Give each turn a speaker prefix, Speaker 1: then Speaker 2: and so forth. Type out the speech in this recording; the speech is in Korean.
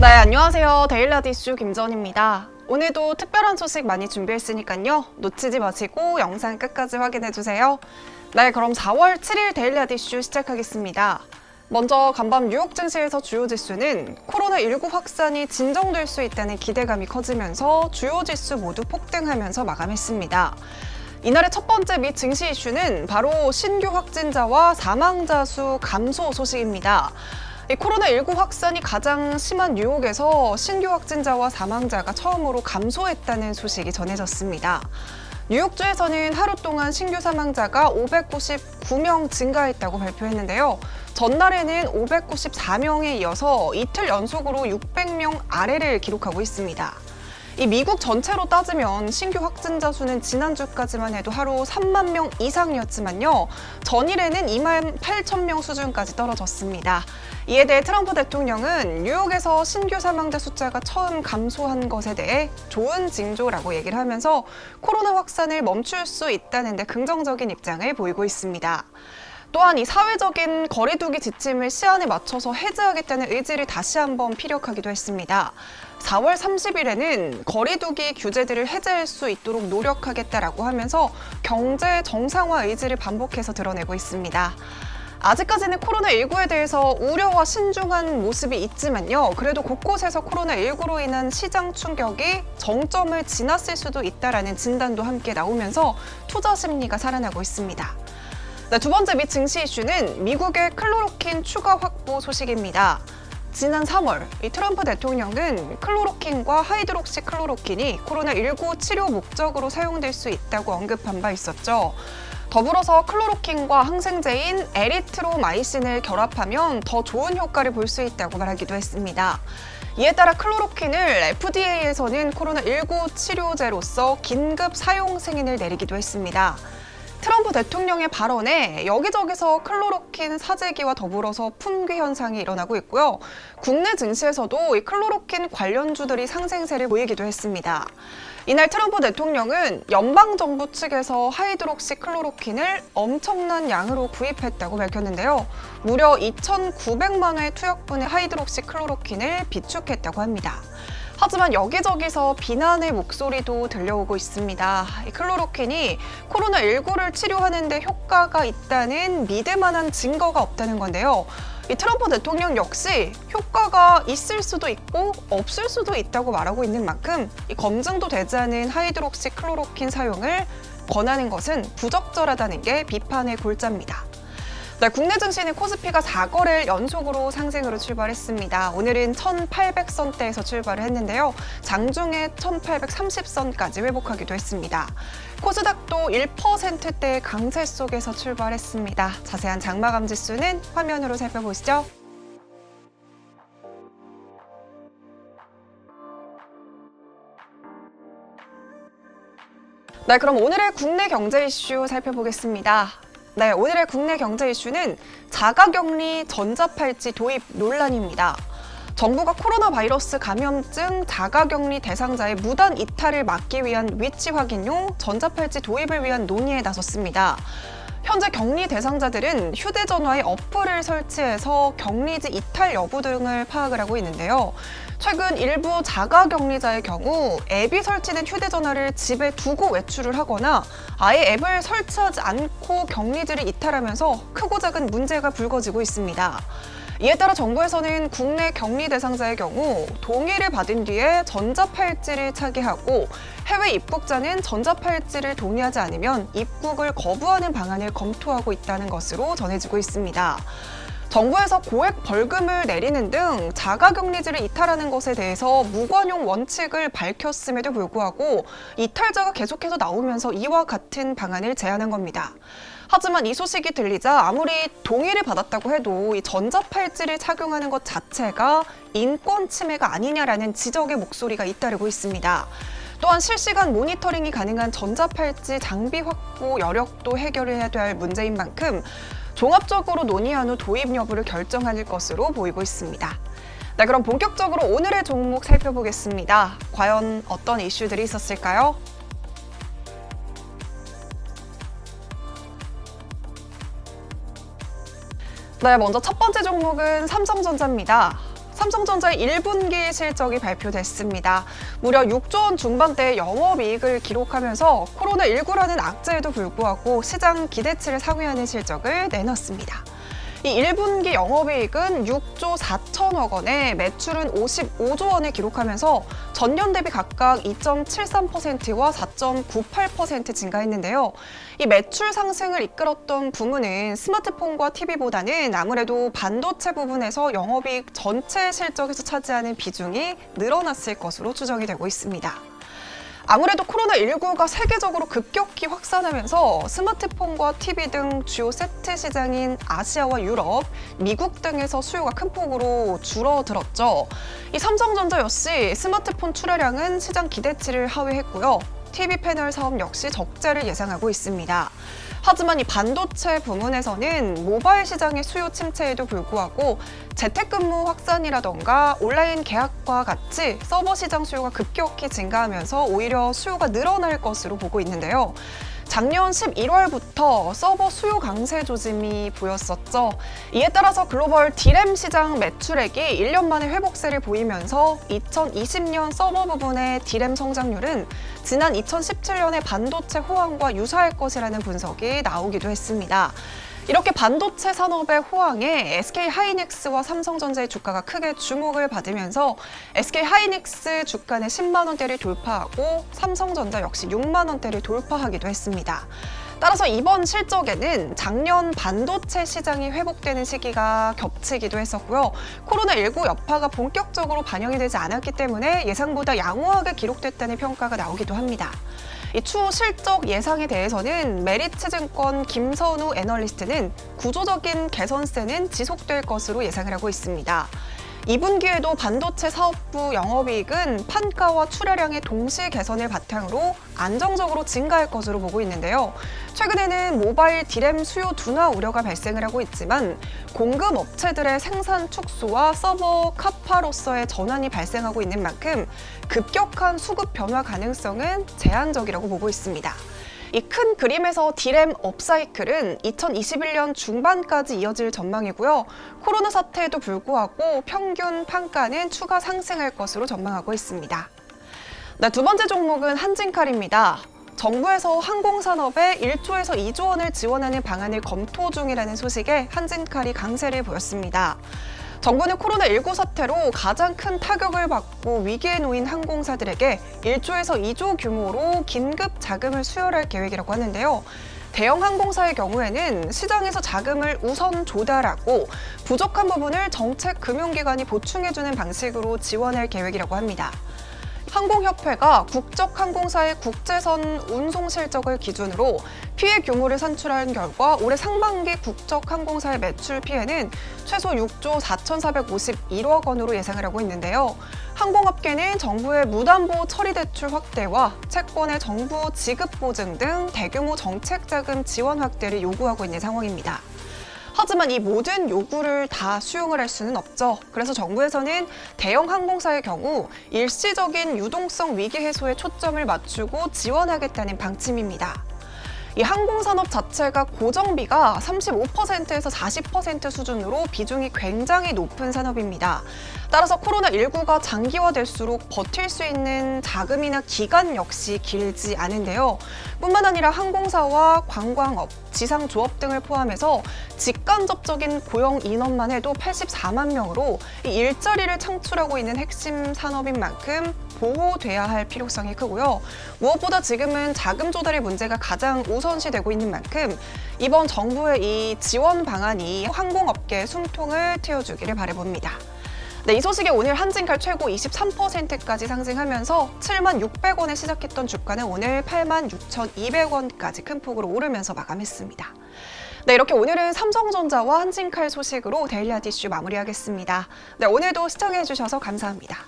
Speaker 1: 네, 안녕하세요. 데일리하드 이슈 김전입니다. 오늘도 특별한 소식 많이 준비했으니까요. 놓치지 마시고 영상 끝까지 확인해주세요. 네, 그럼 4월 7일 데일리하드 이슈 시작하겠습니다. 먼저 간밤 뉴욕 증시에서 주요 지수는 코로나19 확산이 진정될 수 있다는 기대감이 커지면서 주요 지수 모두 폭등하면서 마감했습니다. 이날의 첫 번째 미 증시 이슈는 바로 신규 확진자와 사망자 수 감소 소식입니다. 코로나19 확산이 가장 심한 뉴욕에서 신규 확진자와 사망자가 처음으로 감소했다는 소식이 전해졌습니다. 뉴욕주에서는 하루 동안 신규 사망자가 599명 증가했다고 발표했는데요. 전날에는 594명에 이어서 이틀 연속으로 600명 아래를 기록하고 있습니다. 이 미국 전체로 따지면 신규 확진자 수는 지난주까지만 해도 하루 3만 명 이상이었지만요. 전일에는 2만 8천 명 수준까지 떨어졌습니다. 이에 대해 트럼프 대통령은 뉴욕에서 신규 사망자 숫자가 처음 감소한 것에 대해 좋은 징조라고 얘기를 하면서 코로나 확산을 멈출 수 있다는 데 긍정적인 입장을 보이고 있습니다. 또한 이 사회적인 거리두기 지침을 시한에 맞춰서 해제하겠다는 의지를 다시 한번 피력하기도 했습니다. 4월 30일에는 거리두기 규제들을 해제할 수 있도록 노력하겠다라고 하면서 경제 정상화 의지를 반복해서 드러내고 있습니다. 아직까지는 코로나19에 대해서 우려와 신중한 모습이 있지만요. 그래도 곳곳에서 코로나19로 인한 시장 충격이 정점을 지났을 수도 있다라는 진단도 함께 나오면서 투자 심리가 살아나고 있습니다. 네, 두 번째 미 증시 이슈는 미국의 클로로킨 추가 확보 소식입니다. 지난 3월 이 트럼프 대통령은 클로로킨과 하이드록시 클로로킨이 코로나19 치료 목적으로 사용될 수 있다고 언급한 바 있었죠. 더불어서 클로로킨과 항생제인 에리트로마이신을 결합하면 더 좋은 효과를 볼 수 있다고 말하기도 했습니다. 이에 따라 클로로킨을 FDA에서는 코로나19 치료제로서 긴급 사용 승인을 내리기도 했습니다. 트럼프 대통령의 발언에 여기저기서 클로로킨 사재기와 더불어서 품귀 현상이 일어나고 있고요. 국내 증시에서도 이 클로로킨 관련주들이 상승세를 보이기도 했습니다. 이날 트럼프 대통령은 연방정부 측에서 하이드록시 클로로킨을 엄청난 양으로 구입했다고 밝혔는데요. 무려 2,900만 회의 투약분의 하이드록시 클로로킨을 비축했다고 합니다. 하지만 여기저기서 비난의 목소리도 들려오고 있습니다. 이 클로로킨이 코로나19를 치료하는 데 효과가 있다는 믿을만한 증거가 없다는 건데요. 이 트럼프 대통령 역시 효과가 있을 수도 있고 없을 수도 있다고 말하고 있는 만큼 이 검증도 되지 않은 하이드록시 클로로킨 사용을 권하는 것은 부적절하다는 게 비판의 골자입니다. 네, 국내 증시는 코스피가 4거래일 연속으로 상승으로 출발했습니다. 오늘은 1,800선대에서 출발을 했는데요. 장중에 1,830선까지 회복하기도 했습니다. 코스닥도 1%대의 강세 속에서 출발했습니다. 자세한 장마감 지수는 화면으로 살펴보시죠. 네, 그럼 오늘의 국내 경제 이슈 살펴보겠습니다. 네, 오늘의 국내 경제 이슈는 자가격리 전자팔찌 도입 논란입니다. 정부가 코로나 바이러스 감염증 자가격리 대상자의 무단 이탈을 막기 위한 위치 확인용 전자팔찌 도입을 위한 논의에 나섰습니다. 현재 격리 대상자들은 휴대전화에 어플을 설치해서 격리지 이탈 여부 등을 파악을 하고 있는데요. 최근 일부 자가격리자의 경우 앱이 설치된 휴대전화를 집에 두고 외출을 하거나 아예 앱을 설치하지 않고 격리지를 이탈하면서 크고 작은 문제가 불거지고 있습니다. 이에 따라 정부에서는 국내 격리 대상자의 경우 동의를 받은 뒤에 전자팔찌를 차게 하고 해외 입국자는 전자팔찌를 동의하지 않으면 입국을 거부하는 방안을 검토하고 있다는 것으로 전해지고 있습니다. 정부에서 고액 벌금을 내리는 등 자가격리지를 이탈하는 것에 대해서 무관용 원칙을 밝혔음에도 불구하고 이탈자가 계속해서 나오면서 이와 같은 방안을 제안한 겁니다. 하지만 이 소식이 들리자 아무리 동의를 받았다고 해도 이 전자팔찌를 착용하는 것 자체가 인권 침해가 아니냐라는 지적의 목소리가 잇따르고 있습니다. 또한 실시간 모니터링이 가능한 전자팔찌 장비 확보 여력도 해결해야 될 문제인 만큼 종합적으로 논의한 후 도입 여부를 결정할 것으로 보이고 있습니다. 네, 그럼 본격적으로 오늘의 종목 살펴보겠습니다. 과연 어떤 이슈들이 있었을까요? 네, 먼저 첫 번째 종목은 삼성전자입니다. 삼성전자의 1분기 실적이 발표됐습니다. 무려 6조 원 중반대의 영업이익을 기록하면서 코로나19라는 악재에도 불구하고 시장 기대치를 상회하는 실적을 내놨습니다. 이 1분기 영업이익은 6조 4천억 원에 매출은 55조 원을 기록하면서 전년 대비 각각 2.73%와 4.98% 증가했는데요. 이 매출 상승을 이끌었던 부문은 스마트폰과 TV보다는 아무래도 반도체 부분에서 영업이익 전체 실적에서 차지하는 비중이 늘어났을 것으로 추정이 되고 있습니다. 아무래도 코로나19가 세계적으로 급격히 확산하면서 스마트폰과 TV 등 주요 세트 시장인 아시아와 유럽, 미국 등에서 수요가 큰 폭으로 줄어들었죠. 이 삼성전자 역시 스마트폰 출하량은 시장 기대치를 하회했고요. TV 패널 사업 역시 적자를 예상하고 있습니다. 하지만 이 반도체 부문에서는 모바일 시장의 수요 침체에도 불구하고 재택근무 확산이라던가 온라인 계약과 같이 서버 시장 수요가 급격히 증가하면서 오히려 수요가 늘어날 것으로 보고 있는데요. 작년 11월부터 서버 수요 강세 조짐이 보였었죠. 이에 따라서 글로벌 D램 시장 매출액이 1년 만에 회복세를 보이면서 2020년 서버 부분의 D램 성장률은 지난 2017년의 반도체 호황과 유사할 것이라는 분석이 나오기도 했습니다. 이렇게 반도체 산업의 호황에 SK하이닉스와 삼성전자의 주가가 크게 주목을 받으면서 SK하이닉스 주가는 10만 원대를 돌파하고 삼성전자 역시 6만 원대를 돌파하기도 했습니다. 따라서 이번 실적에는 작년 반도체 시장이 회복되는 시기가 겹치기도 했었고요. 코로나19 여파가 본격적으로 반영이 되지 않았기 때문에 예상보다 양호하게 기록됐다는 평가가 나오기도 합니다. 이 추후 실적 예상에 대해서는 메리츠증권 김선우 애널리스트는 구조적인 개선세는 지속될 것으로 예상을 하고 있습니다. 2분기에도 반도체 사업부 영업이익은 판가와 출하량의 동시 개선을 바탕으로 안정적으로 증가할 것으로 보고 있는데요. 최근에는 모바일 D램 수요 둔화 우려가 발생을 하고 있지만 공급 업체들의 생산 축소와 서버 카파로서의 전환이 발생하고 있는 만큼 급격한 수급 변화 가능성은 제한적이라고 보고 있습니다. 이 큰 그림에서 D램 업사이클은 2021년 중반까지 이어질 전망이고요. 코로나 사태에도 불구하고 평균 판가는 추가 상승할 것으로 전망하고 있습니다. 네, 두 번째 종목은 한진칼입니다. 정부에서 항공산업에 1조에서 2조 원을 지원하는 방안을 검토 중이라는 소식에 한진칼이 강세를 보였습니다. 정부는 코로나19 사태로 가장 큰 타격을 받고 위기에 놓인 항공사들에게 1조에서 2조 규모로 긴급 자금을 수혈할 계획이라고 하는데요. 대형 항공사의 경우에는 시장에서 자금을 우선 조달하고 부족한 부분을 정책금융기관이 보충해주는 방식으로 지원할 계획이라고 합니다. 항공협회가 국적항공사의 국제선 운송 실적을 기준으로 피해 규모를 산출한 결과 올해 상반기 국적항공사의 매출 피해는 최소 6조 4,451억 원으로 예상을 하고 있는데요. 항공업계는 정부의 무담보 처리대출 확대와 채권의 정부 지급 보증 등 대규모 정책자금 지원 확대를 요구하고 있는 상황입니다. 하지만 이 모든 요구를 다 수용을 할 수는 없죠. 그래서 정부에서는 대형 항공사의 경우 일시적인 유동성 위기 해소에 초점을 맞추고 지원하겠다는 방침입니다. 이 항공산업 자체가 고정비가 35%에서 40% 수준으로 비중이 굉장히 높은 산업입니다. 따라서 코로나19가 장기화될수록 버틸 수 있는 자금이나 기간 역시 길지 않은데요. 뿐만 아니라 항공사와 관광업, 지상조업 등을 포함해서 직간접적인 고용 인원만 해도 84만 명으로 이 일자리를 창출하고 있는 핵심 산업인 만큼 보호돼야 할 필요성이 크고요. 무엇보다 지금은 자금 조달의 문제가 가장 우선시되고 있는 만큼 이번 정부의 이 지원 방안이 항공업계의 숨통을 트여주기를 바라봅니다. 네, 이 소식에 오늘 한진칼 최고 23%까지 상승하면서 7만 600원에 시작했던 주가는 오늘 8만 6,200원까지 큰 폭으로 오르면서 마감했습니다. 네, 이렇게 오늘은 삼성전자와 한진칼 소식으로 데일리 하디슈 마무리하겠습니다. 네, 오늘도 시청해주셔서 감사합니다.